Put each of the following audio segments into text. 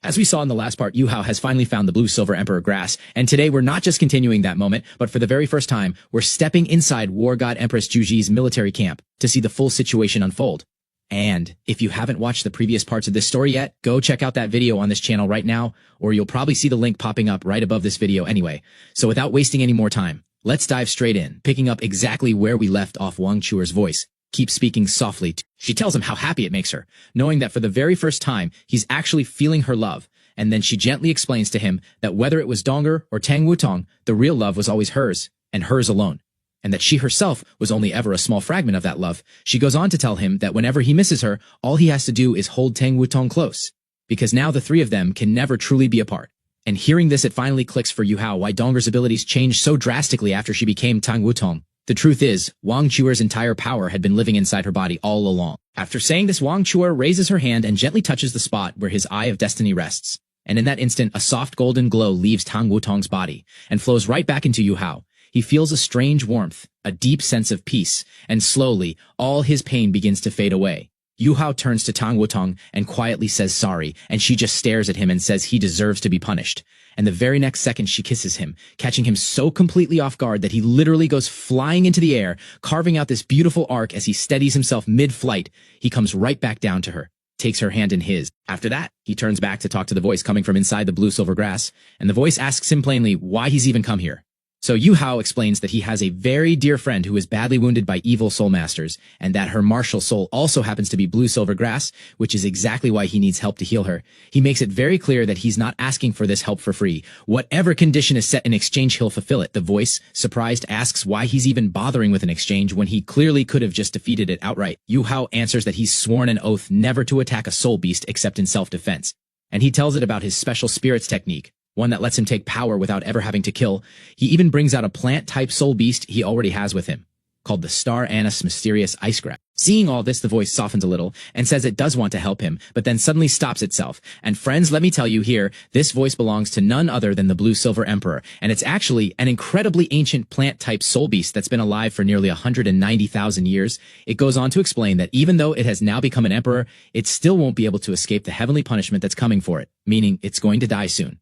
As we saw in the last part, Yu Hao has finally found the Blue Silver Emperor grass, and today we're not just continuing that moment, but for the very first time, we're stepping inside War God Empress Juji's military camp to see the full situation unfold. And if you haven't watched the previous parts of this story yet, go check out that video on this channel right now, or you'll probably see the link popping up right above this video anyway. So without wasting any more time, let's dive straight in, picking up exactly where we left off. Wang Chuer's voice keeps speaking softly. She tells him how happy it makes her, knowing that for the very first time, he's actually feeling her love. And then she gently explains to him that whether it was Donger or Tang Wutong, the real love was always hers, and hers alone. And that she herself was only ever a small fragment of that love. She goes on to tell him that whenever he misses her, all he has to do is hold Tang Wutong close. Because now the three of them can never truly be apart. And hearing this, it finally clicks for Yu Hao why Donger's abilities changed so drastically after she became Tang Wutong. The truth is, Wang Chuer's entire power had been living inside her body all along. After saying this, Wang Chuer raises her hand and gently touches the spot where his Eye of Destiny rests. And in that instant, a soft golden glow leaves Tang Wutong's body and flows right back into Yu Hao. He feels a strange warmth, a deep sense of peace, and slowly, all his pain begins to fade away. Yu Hao turns to Tang Wutong and quietly says sorry, and she just stares at him and says he deserves to be punished. And the very next second she kisses him, catching him so completely off guard that he literally goes flying into the air, carving out this beautiful arc as he steadies himself mid-flight. He comes right back down to her, takes her hand in his. After that, he turns back to talk to the voice coming from inside the blue silver grass, and the voice asks him plainly why he's even come here. So Yu Hao explains that he has a very dear friend who is badly wounded by evil soul masters, and that her martial soul also happens to be blue silver grass, which is exactly why he needs help to heal her. He makes it very clear that he's not asking for this help for free. Whatever condition is set in exchange, he'll fulfill it. The voice, surprised, asks why he's even bothering with an exchange when he clearly could have just defeated it outright. Yu Hao answers that he's sworn an oath never to attack a soul beast except in self-defense. And he tells it about his special spirits technique, one that lets him take power without ever having to kill. He even brings out a plant-type soul beast he already has with him, called the Star Anise Mysterious Ice Grab. Seeing all this, the voice softens a little and says it does want to help him, but then suddenly stops itself. And friends, let me tell you here, this voice belongs to none other than the Blue Silver Emperor, and it's actually an incredibly ancient plant-type soul beast that's been alive for nearly 190,000 years. It goes on to explain that even though it has now become an emperor, it still won't be able to escape the heavenly punishment that's coming for it, meaning it's going to die soon.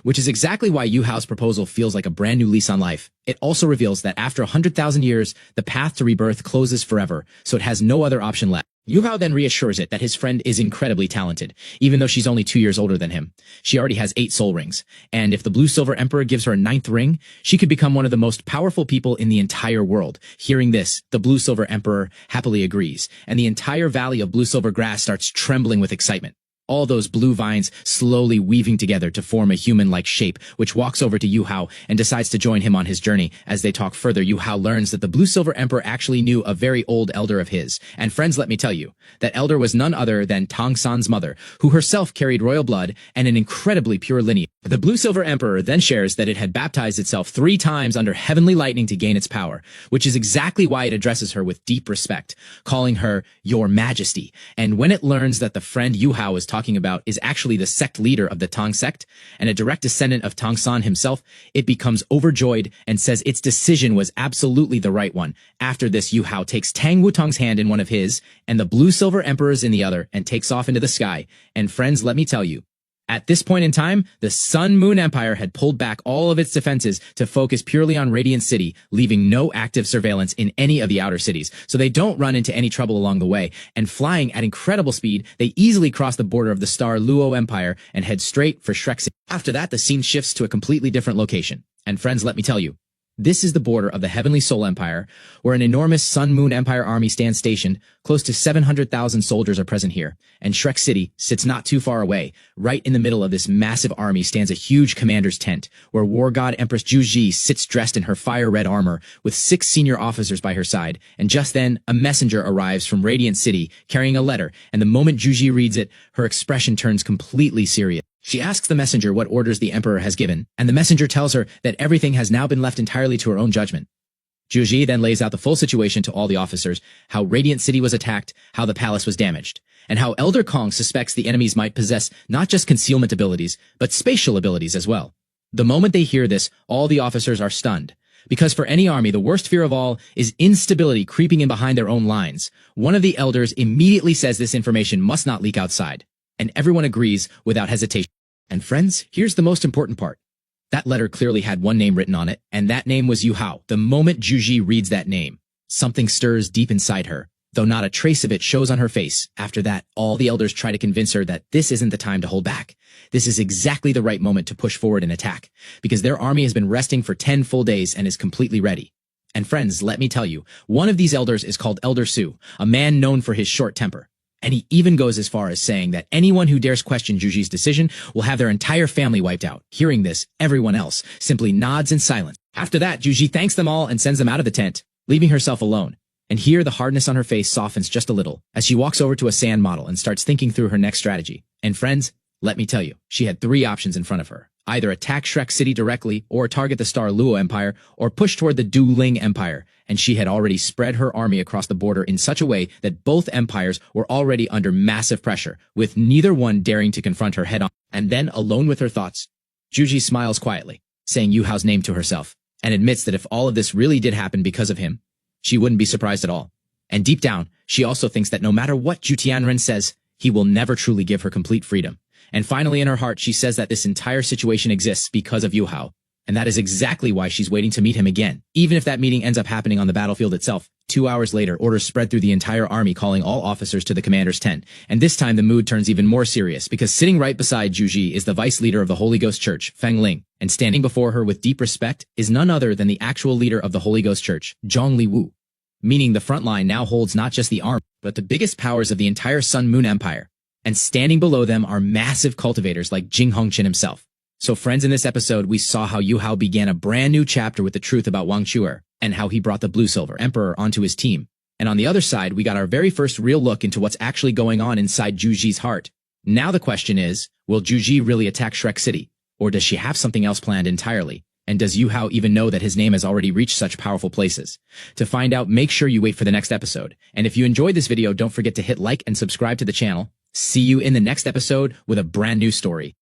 Which is exactly why Yu Hao's proposal feels like a brand new lease on life. It also reveals that after 100,000 years, the path to rebirth closes forever, so it has no other option left. Yu Hao then reassures it that his friend is incredibly talented, even though she's only 2 years older than him. She already has 8 soul rings, and if the Blue Silver Emperor gives her a 9th ring, she could become one of the most powerful people in the entire world. Hearing this, the Blue Silver Emperor happily agrees, and the entire valley of blue silver grass starts trembling with excitement. All those blue vines slowly weaving together to form a human-like shape, which walks over to Yu Hao and decides to join him on his journey. As they talk further, Yu Hao learns that the Blue Silver Emperor actually knew a very old elder of his. And friends, let me tell you, that elder was none other than Tang San's mother, who herself carried royal blood and an incredibly pure lineage. The Blue Silver Emperor then shares that it had baptized itself 3 times under heavenly lightning to gain its power, which is exactly why it addresses her with deep respect, calling her Your Majesty. And when it learns that the friend Yu Hao is talking about is actually the sect leader of the Tang sect and a direct descendant of Tang San himself, it becomes overjoyed and says its decision was absolutely the right one. After this, Yu Hao takes Tang Wutong's hand in one of his and the Blue Silver Emperor's in the other and takes off into the sky. And friends, let me tell you, at this point in time, the Sun Moon Empire had pulled back all of its defenses to focus purely on Radiant City, leaving no active surveillance in any of the outer cities, so they don't run into any trouble along the way. And flying at incredible speed, they easily cross the border of the Star Luo Empire and head straight for Shrek City. After that, the scene shifts to a completely different location. And friends, let me tell you, this is the border of the Heavenly Soul Empire, where an enormous Sun Moon Empire army stands stationed. Close to 700,000 soldiers are present here, and Shrek City sits not too far away. Right in the middle of this massive army stands a huge commander's tent, where War God Empress Juji sits dressed in her fire-red armor, with 6 senior officers by her side. And just then, a messenger arrives from Radiant City, carrying a letter, and the moment Juji reads it, her expression turns completely serious. She asks the messenger what orders the emperor has given, and the messenger tells her that everything has now been left entirely to her own judgment. Juji then lays out the full situation to all the officers, how Radiant City was attacked, how the palace was damaged, and how Elder Kong suspects the enemies might possess not just concealment abilities, but spatial abilities as well. The moment they hear this, all the officers are stunned. Because for any army, the worst fear of all is instability creeping in behind their own lines. One of the elders immediately says this information must not leak outside, and everyone agrees without hesitation. And friends, here's the most important part. That letter clearly had one name written on it, and that name was Yu Hao. The moment Juji reads that name, something stirs deep inside her, though not a trace of it shows on her face. After that, all the elders try to convince her that this isn't the time to hold back. This is exactly the right moment to push forward and attack, because their army has been resting for 10 full days and is completely ready. And friends, let me tell you, one of these elders is called Elder Su, a man known for his short temper. And he even goes as far as saying that anyone who dares question Juji's decision will have their entire family wiped out. Hearing this, everyone else simply nods in silence. After that, Juji thanks them all and sends them out of the tent, leaving herself alone. And here the hardness on her face softens just a little as she walks over to a sand model and starts thinking through her next strategy. And friends, let me tell you, she had 3 options in front of her. Either attack Shrek City directly, or target the Star Luo Empire, or push toward the Du Ling Empire. And she had already spread her army across the border in such a way that both empires were already under massive pressure, with neither one daring to confront her head-on. And then, alone with her thoughts, Juji smiles quietly, saying Yu Hao's name to herself, and admits that if all of this really did happen because of him, she wouldn't be surprised at all. And deep down, she also thinks that no matter what Zhu Tianren says, he will never truly give her complete freedom. And finally, in her heart, she says that this entire situation exists because of Yu Hao. And that is exactly why she's waiting to meet him again. Even if that meeting ends up happening on the battlefield itself. 2 hours later, orders spread through the entire army, calling all officers to the commander's tent. And this time the mood turns even more serious, because sitting right beside Juji is the vice leader of the Holy Ghost Church, Feng Ling. And standing before her with deep respect is none other than the actual leader of the Holy Ghost Church, Zhong Li Wu. Meaning the front line now holds not just the army, but the biggest powers of the entire Sun Moon Empire. And standing below them are massive cultivators like Jing Hongqin himself. So friends, in this episode, we saw how Yu Hao began a brand new chapter with the truth about Wang Chuer, and how he brought the Blue-Silver Emperor onto his team. And on the other side, we got our very first real look into what's actually going on inside Juji's heart. Now the question is, will Juji really attack Shrek City? Or does she have something else planned entirely? And does Yu Hao even know that his name has already reached such powerful places? To find out, make sure you wait for the next episode. And if you enjoyed this video, don't forget to hit like and subscribe to the channel. See you in the next episode with a brand new story.